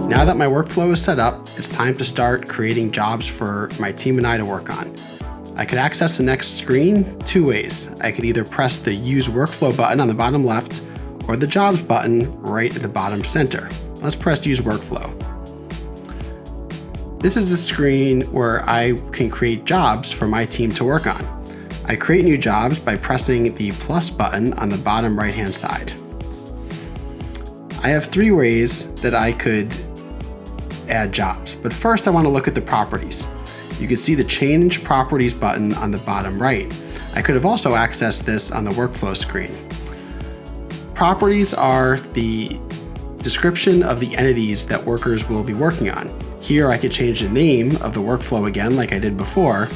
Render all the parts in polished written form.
Now that my workflow is set up, it's time to start creating jobs for my team and I to work on. I could access the next screen two ways. I could either press the Use Workflow button on the bottom left or the Jobs button right at the bottom center. Let's press Use Workflow. This is the screen where I can create jobs for my team to work on. I create new jobs by pressing the plus button on the bottom right-hand side. I have three ways that I could add jobs, but first I want to look at the properties. You can see the Change Properties button on the bottom right. I could have also accessed this on the workflow screen. Properties are the description of the entities that workers will be working on. Here I could change the name of the workflow again like I did before,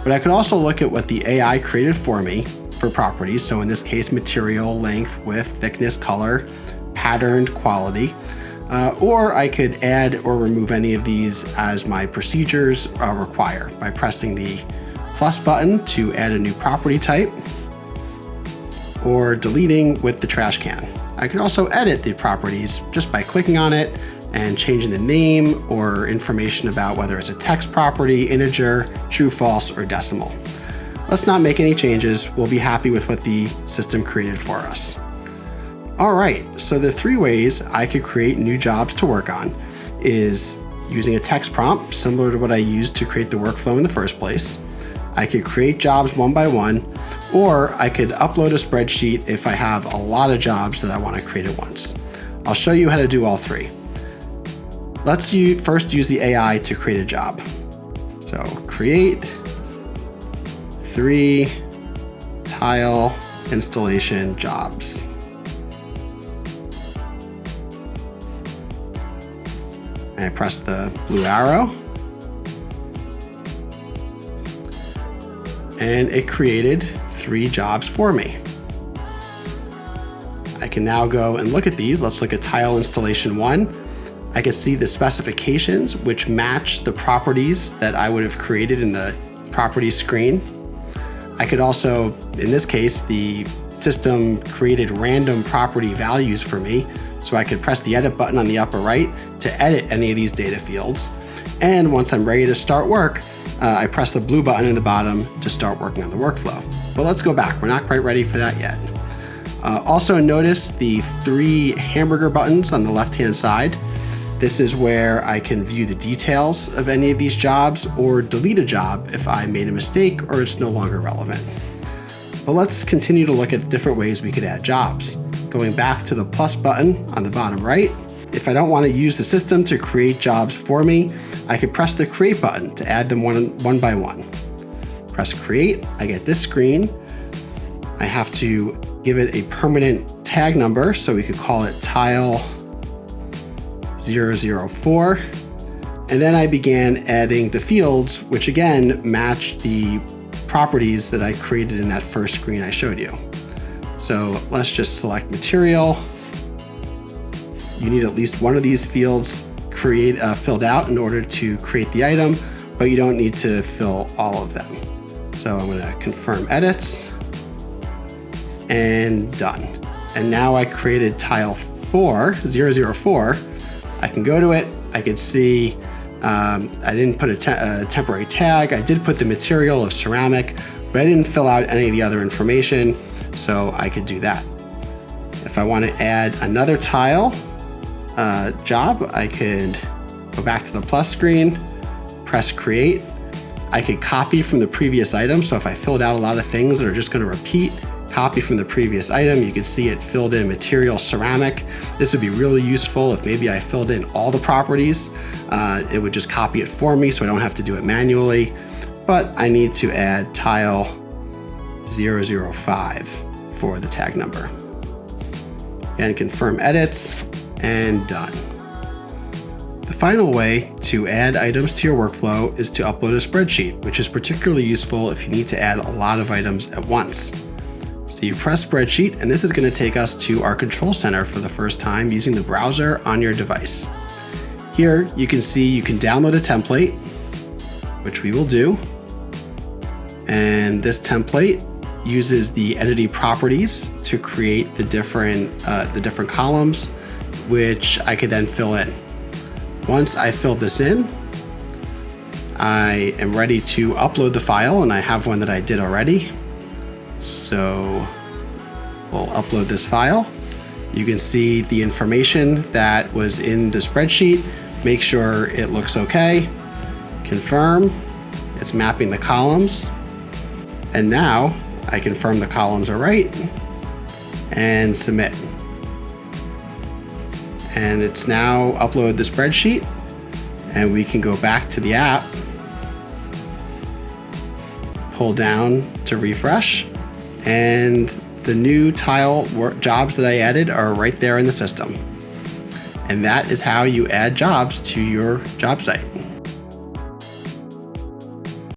but I could also look at what the AI created for me for properties. So in this case, material, length, width, thickness, color, patterned, quality. Or I could add or remove any of these as my procedures require by pressing the plus button to add a new property type or deleting with the trash can. I could also edit the properties just by clicking on it and changing the name or information about whether it's a text property, integer, true, false, or decimal. Let's not make any changes. We'll be happy with what the system created for us. All right, so the three ways I could create new jobs to work on is using a text prompt, similar to what I used to create the workflow in the first place. I could create jobs one by one, or I could upload a spreadsheet if I have a lot of jobs that I want to create at once. I'll show you how to do all three. Let's first use the AI to create a job. So create 3 tile installation jobs. I press the blue arrow and it created 3 jobs for me. I can now go and look at these. Let's look at tile installation 1. I can see the specifications which match the properties that I would have created in the properties screen. I could also, in this case, the system created random property values for me, so I could press the edit button on the upper right to edit any of these data fields. And once I'm ready to start work, I press the blue button in the bottom to start working on the workflow. But let's go back. We're not quite ready for that yet. Also notice the 3 hamburger buttons on the left-hand side. This is where I can view the details of any of these jobs or delete a job if I made a mistake or it's no longer relevant. But let's continue to look at different ways we could add jobs. Going back to the plus button on the bottom right, if I don't want to use the system to create jobs for me, I could press the create button to add them one by one. Press create, I get this screen. I have to give it a permanent tag number, so we could call it tile 004. And then I began adding the fields, which again match the properties that I created in that first screen I showed you. So let's just select material. You need at least one of these fields filled out in order to create the item, but you don't need to fill all of them. So I'm going to confirm edits and done. And now I created tile 004. I can go to it. I can see I didn't put a temporary tag. I did put the material of ceramic, but I didn't fill out any of the other information, so I could do that. If I want to add another tile job, I could go back to the plus screen, press create. I could copy from the previous item, so if I filled out a lot of things that are just going to repeat, copy from the previous item. You can see it filled in material ceramic. This would be really useful if maybe I filled in all the properties. It would just copy it for me so I don't have to do it manually. But I need to add tile 005 for the tag number. And confirm edits and done. The final way to add items to your workflow is to upload a spreadsheet, which is particularly useful if you need to add a lot of items at once. So you press spreadsheet, and this is going to take us to our control center for the first time using the browser on your device. Here you can see you can download a template, which we will do. And this template uses the entity properties to create the different columns, which I could then fill in. Once I filled this in, I am ready to upload the file, and I have one that I did already. So we'll upload this file. You can see the information that was in the spreadsheet. Make sure it looks okay. Confirm. It's mapping the columns. And now I confirm the columns are right and submit. And it's now uploaded the spreadsheet, and we can go back to the app, pull down to refresh, and the new tile jobs that I added are right there in the system. And that is how you add jobs to your job site.